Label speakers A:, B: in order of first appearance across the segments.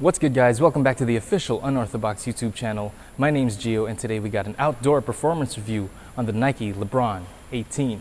A: What's good, guys? Welcome back to the official Unorthodox YouTube channel. My name's Gio, and today we got an outdoor performance review on the Nike Lebron 18.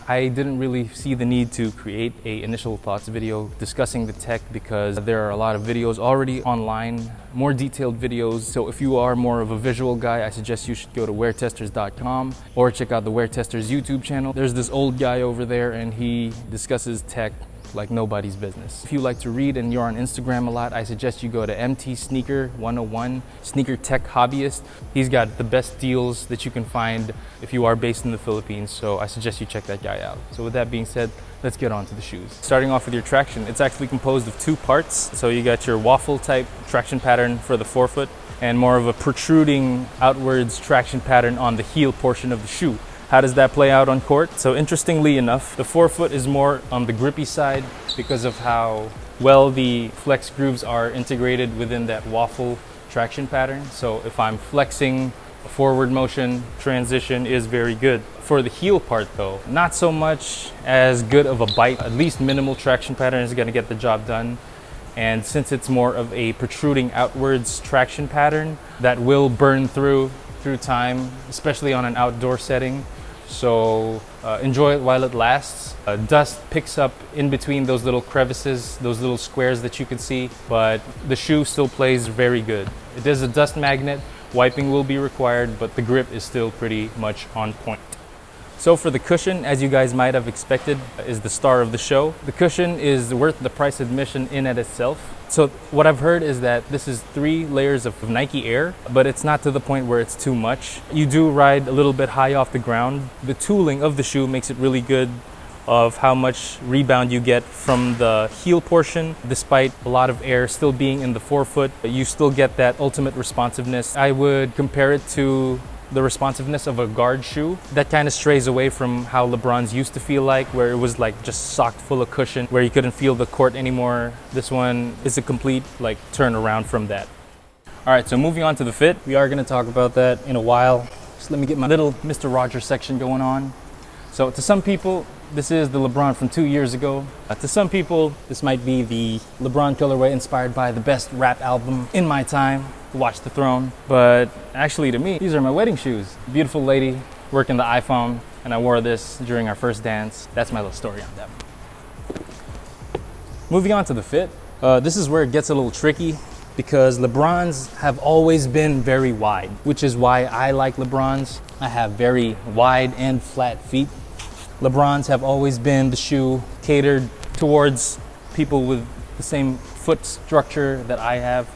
A: I didn't really see the need to create an initial thoughts video discussing the tech because there are a lot of videos already online, more detailed videos. So if you are more of a visual guy, I suggest you should go to weartesters.com or check out the Wear Testers YouTube channel. There's this old guy over there and he discusses tech like nobody's business. If you like to read and you're on Instagram a lot, I suggest you go to MT Sneaker 101, Sneaker Tech Hobbyist. He's got the best deals that you can find if you are based in the Philippines, so I suggest you check that guy out. So with that being said, let's get on to the shoes. Starting off with your traction, it's actually composed of two parts. So you got your waffle type traction pattern for the forefoot and more of a protruding outwards traction pattern on the heel portion of the shoe. How does that play out on court? So interestingly enough, the forefoot is more on the grippy side because of how well the flex grooves are integrated within that waffle traction pattern. So if I'm flexing, a forward motion transition is very good. For the heel part though, not so much as good of a bite. At least minimal traction pattern is gonna get the job done. And since it's more of a protruding outwards traction pattern, that will burn through time, especially on an outdoor setting. So enjoy it while it lasts. Dust picks up in between those little crevices, those little squares that you can see, but the shoe still plays very good. It is a dust magnet. Wiping will be required, but the grip is still pretty much on point. So for the cushion, as you guys might have expected, is the star of the show. The cushion is worth the price admission in and itself. So what I've heard is that this is 3 layers of Nike Air, but it's not to the point where it's too much. You do ride a little bit high off the ground. The tooling of the shoe makes it really good of how much rebound you get from the heel portion. Despite a lot of air still being in the forefoot, you still get that ultimate responsiveness. I would compare it to the responsiveness of a guard shoe. That kind of strays away from how LeBron's used to feel like, where it was like just socked full of cushion, where you couldn't feel the court anymore. This one is a complete like turnaround from that. All right, so moving on to the fit. We are gonna talk about that in a while. Just let me get my little Mr. Rogers section going on. So to some people, this is the LeBron from 2 years ago. To some people, this might be the LeBron colorway inspired by the best rap album in my time, Watch the Throne. But actually to me, these are my wedding shoes. Beautiful lady working the iPhone, and I wore this during our first dance. That's my little story on them. Moving on to the fit. This is where it gets a little tricky because LeBrons have always been very wide, which is why I like LeBrons. I have very wide and flat feet. LeBrons have always been the shoe catered towards people with the same foot structure that I have.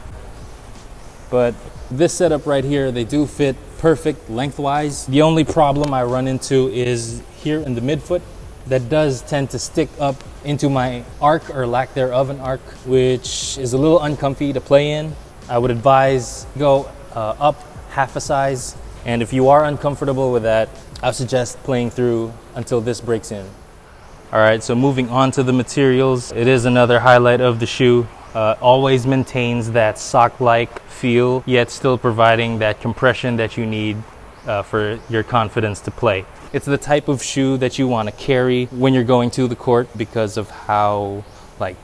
A: But this setup right here, they do fit perfect lengthwise. The only problem I run into is here in the midfoot. That does tend to stick up into my arc or lack thereof an arc, which is a little uncomfy to play in. I would advise go up half a size. And if you are uncomfortable with that, I would suggest playing through until this breaks in. All right, so moving on to the materials. It is another highlight of the shoe. Always maintains that sock-like feel, yet still providing that compression that you need for your confidence to play. It's the type of shoe that you want to carry when you're going to the court because of how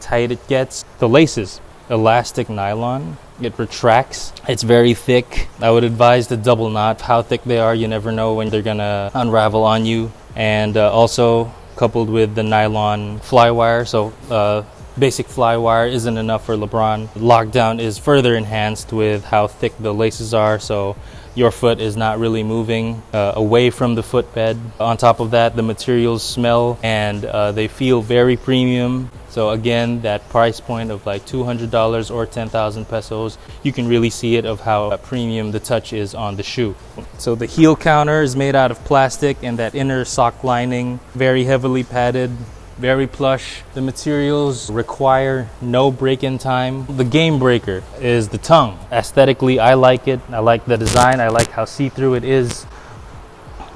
A: tight it gets. The laces, elastic nylon. It retracts. It's very thick. I would advise the double knot. How thick they are, you never know when they're gonna unravel on you. And also coupled with the nylon fly wire. So basic fly wire isn't enough for LeBron. Lockdown is further enhanced with how thick the laces are, so your foot is not really moving away from the footbed. On top of that, the materials smell and they feel very premium. So again, that price point of like $200 or 10,000 pesos, you can really see it of how premium the touch is on the shoe. So the heel counter is made out of plastic and that inner sock lining, very heavily padded, very plush. The materials require no break-in time. The game breaker is the tongue. Aesthetically, I like it. I like the design. I like how see-through it is.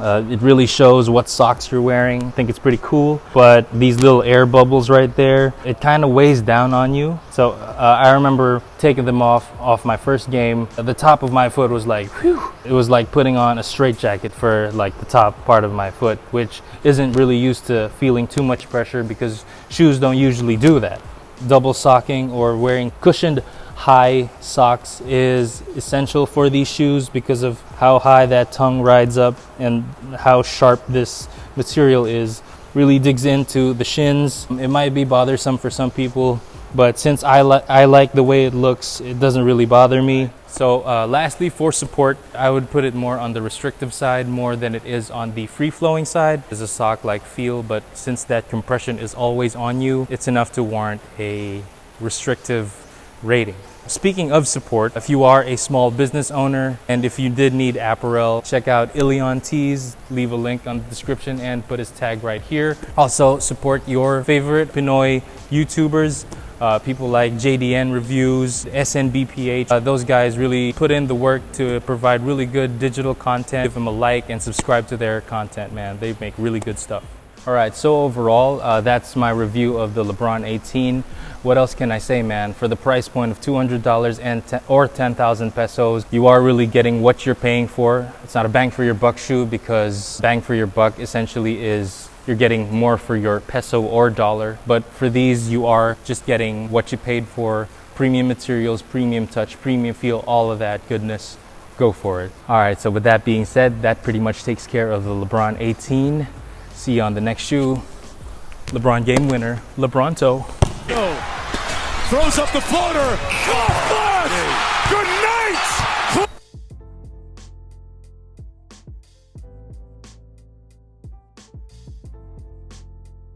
A: It really shows what socks you're wearing. I think it's pretty cool. But these little air bubbles right there, it kind of weighs down on you. So I remember taking them off my first game. The top of my foot was like, whew. It was like putting on a straitjacket for like the top part of my foot, which isn't really used to feeling too much pressure because shoes don't usually do that. Double socking or wearing cushioned high socks is essential for these shoes because of how high that tongue rides up and how sharp this material is. Really digs into the shins. It might be bothersome for some people, but since I like the way it looks, it doesn't really bother me. So lastly, for support, I would put it more on the restrictive side more than it is on the free-flowing side. There's a sock-like feel, but since that compression is always on you, it's enough to warrant a restrictive rating. Speaking of support, if you are a small business owner and if you did need apparel, check out Ilion Tees. Leave a link on the description and put his tag right here. Also, support your favorite Pinoy YouTubers. People like JDN Reviews, SNBPH. Those guys really put in the work to provide really good digital content. Give them a like and subscribe to their content, man. They make really good stuff. All right, so overall, that's my review of the LeBron 18. What else can I say, man? For the price point of $200 or 10,000 pesos, you are really getting what you're paying for. It's not a bang for your buck shoe because bang for your buck essentially is you're getting more for your peso or dollar. But for these, you are just getting what you paid for. Premium materials, premium touch, premium feel, all of that goodness. Go for it. All right, so with that being said, that pretty much takes care of the LeBron 18. See you on the next shoe. LeBron game winner, LeBronto.
B: Throws up the floater. Good night!